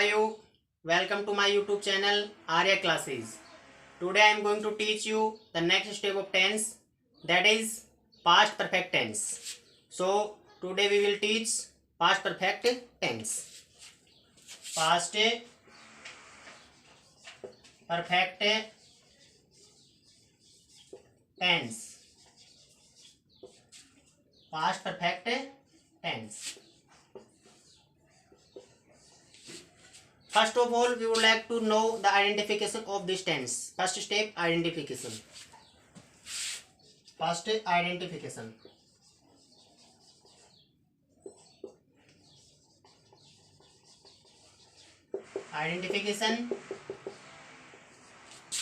are you? Welcome to my YouTube channel Arya Classes. Today I am going to teach you the next step of tense, that is past perfect tense. So today we will teach past perfect tense. Past perfect tense. Past perfect tense. First of all, we would like to know the identification of this tense. First step, identification. First, identification. Identification.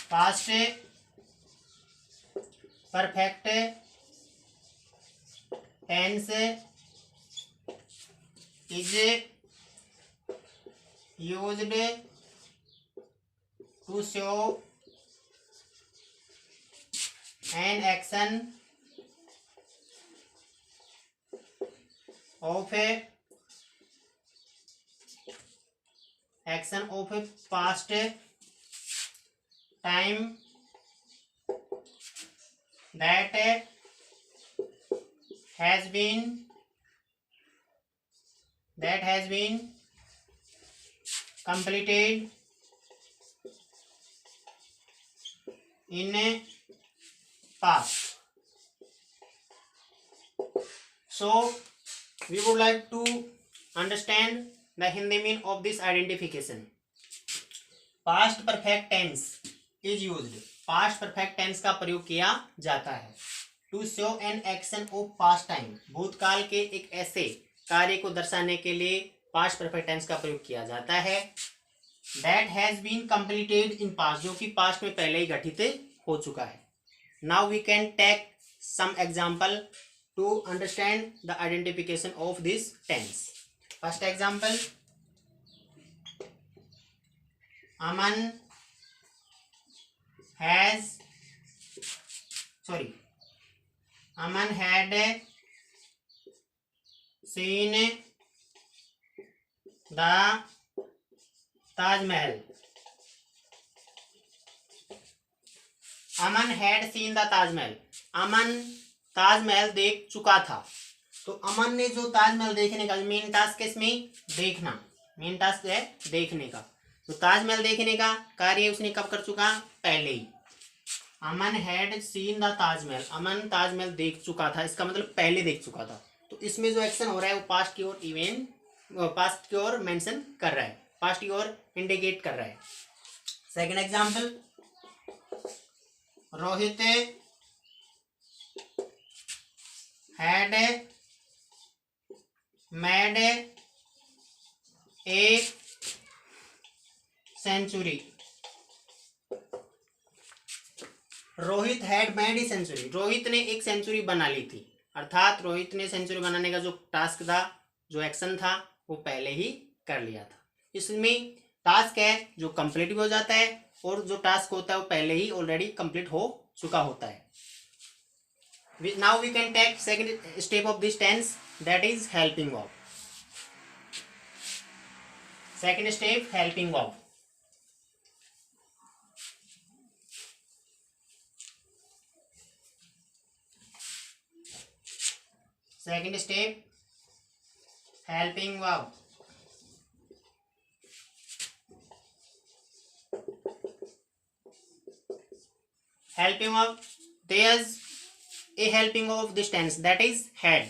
Past perfect tense is used to show an action of a past time that has been completed in a past. So we would like to understand the Hindi meaning of this identification. Past perfect tense is used. Past perfect tense का प्रयोग किया जाता है to show an action of past time. भूतकाल के एक ऐसे कार्य को दर्शाने के लिए past perfect tense का प्रयोग किया जाता है that has been completed in past, जो कि past में पहले ही घटित हो चुका है. Now we can take some example to understand the identification of this tense. First example, Aman had seen the Taj Mahal. Aman had seen the Taj Mahal. Aman Taj Mahal देख चुका था. तो अमन ने जो ताजमहल देखने का मेन टास्क है इसमें देखना, मेन टास्क है देखने का. तो ताजमहल देखने का कार्य उसने कब कर चुका? पहले ही. अमन had seen the Taj Mahal. Aman Taj Mahal देख चुका था, इसका मतलब पहले देख चुका था. तो इसमें जो एक्शन हो रहा है वो पास्ट की ओर पास्ट की ओर मेंशन कर रहा है, पास्ट की ओर इंडिकेट कर रहा है. Second example, Rohit had made a century. Rohit had made a century. Rohit ने एक सेंचुरी बना ली थी. अर्थात रोहित ने सेंचुरी बनाने का जो टास्क था, जो एक्शन था, वो पहले ही कर लिया था. इसमें टास्क है जो कंप्लीट भी हो जाता है और जो टास्क होता है वो पहले ही ऑलरेडी कंप्लीट हो चुका होता है. Now we can take second step of this tense, that is helping verb. Second step, helping verb. Second step, helping verb. Helping verb, there's a helping of this tense, that is had.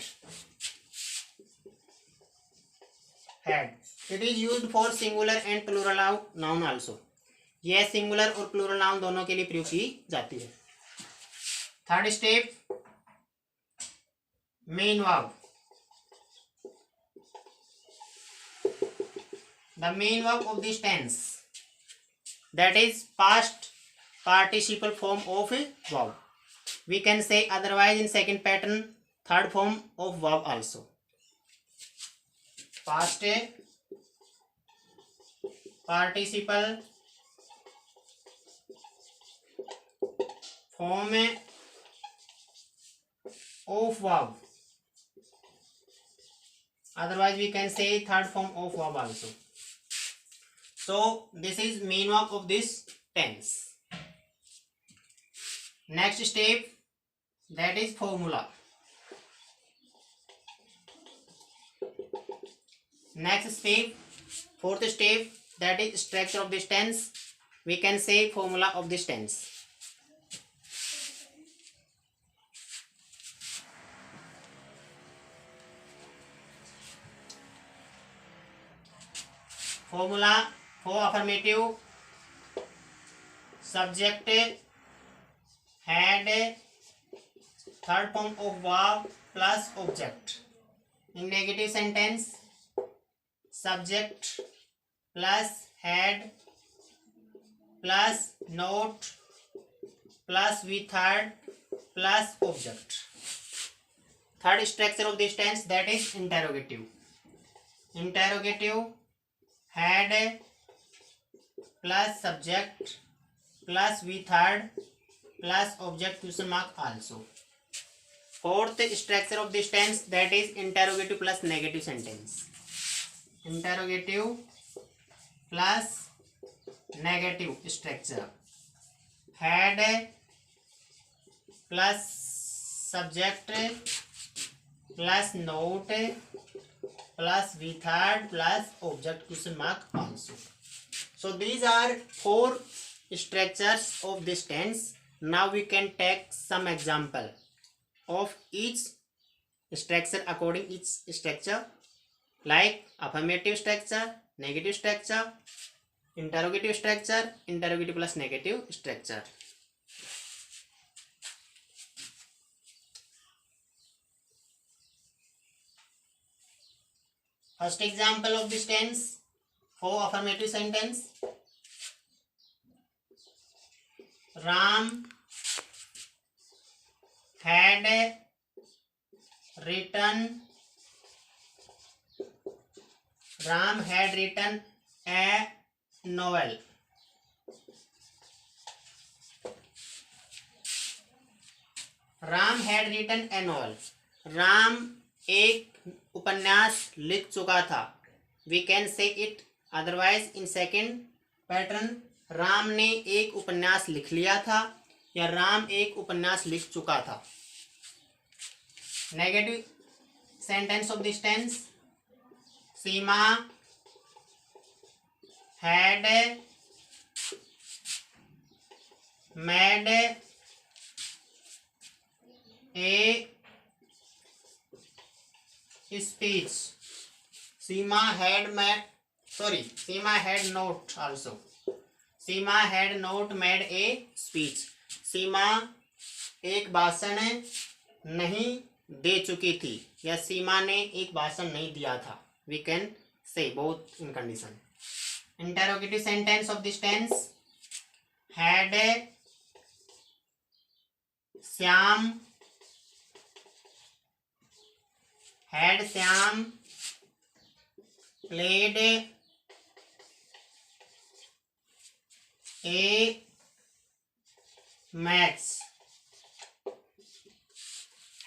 It is used for singular and plural noun also. यह singular और plural noun दोनों के लिए प्रयोग की जाती है. Third step, main verb. The main verb of this tense, that is past participle form of a verb. We can say otherwise in second pattern, third form of verb also. Past participle form of verb. Otherwise we can say third form of verb also. So this is mean work of this tense. Next step, that is formula. Next step, fourth step, that is structure of this tense. We can say formula of this tense. Formula for affirmative: subject, had, third form of verb plus object. In negative sentence, subject plus had plus not plus we third plus object. Third structure of this tense, that is interrogative. Interrogative: had plus subject plus we third plus object question mark also. Fourth structure of this tense, that is interrogative plus negative sentence. Interrogative plus negative structure: had plus subject plus not plus we third plus object question mark also. So these are four structures of this tense. Now we can take some example of each structure according each structure, like affirmative structure, negative structure, interrogative structure, interrogative plus negative structure. First example of this tense for affirmative sentence: Ram had written a novel. Ram had written a novel. Ram एक उपन्यास लिख चुका था. We can say it otherwise in second pattern: Ram ने एक उपन्यास लिख लिया था या राम एक उपन्यास लिख चुका था. Negative sentence of this tense: Seema had made a speech. Seema had not also. Seema had not made a speech. सीमा एक भाषण नहीं दे चुकी थी या सीमा ने एक भाषण नहीं दिया था. We can say both in condition. Interrogative sentence of this tense: had Syam played a match.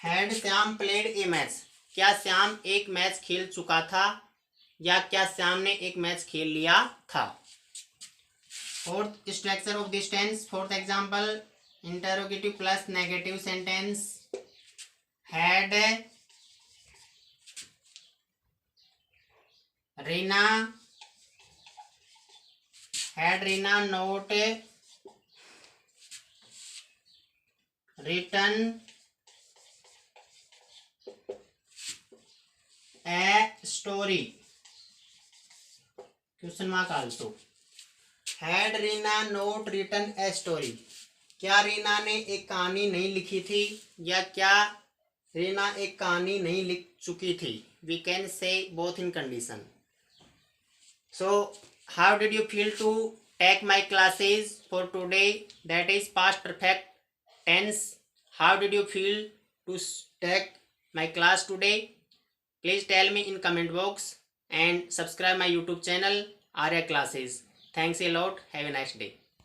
Had Shyam played a match. क्या श्याम एक मैच खेल चुका था या क्या श्याम ने एक मैच खेल लिया था. Fourth structure of this tense, fourth example: interrogative plus negative sentence. Had Reena not written a story. Question mark also. Had Reena not written a story. क्या रीना ने एक कहानी नहीं लिखी थी या क्या रीना एक कहानी नहीं लिख चुकी थी. We can say both in condition. So how did you feel to take my classes for today? That is past perfect tense. How did you feel to take my class today? Please tell me in comment box and subscribe my YouTube channel Arya Classes. Thanks a lot. Have a nice day.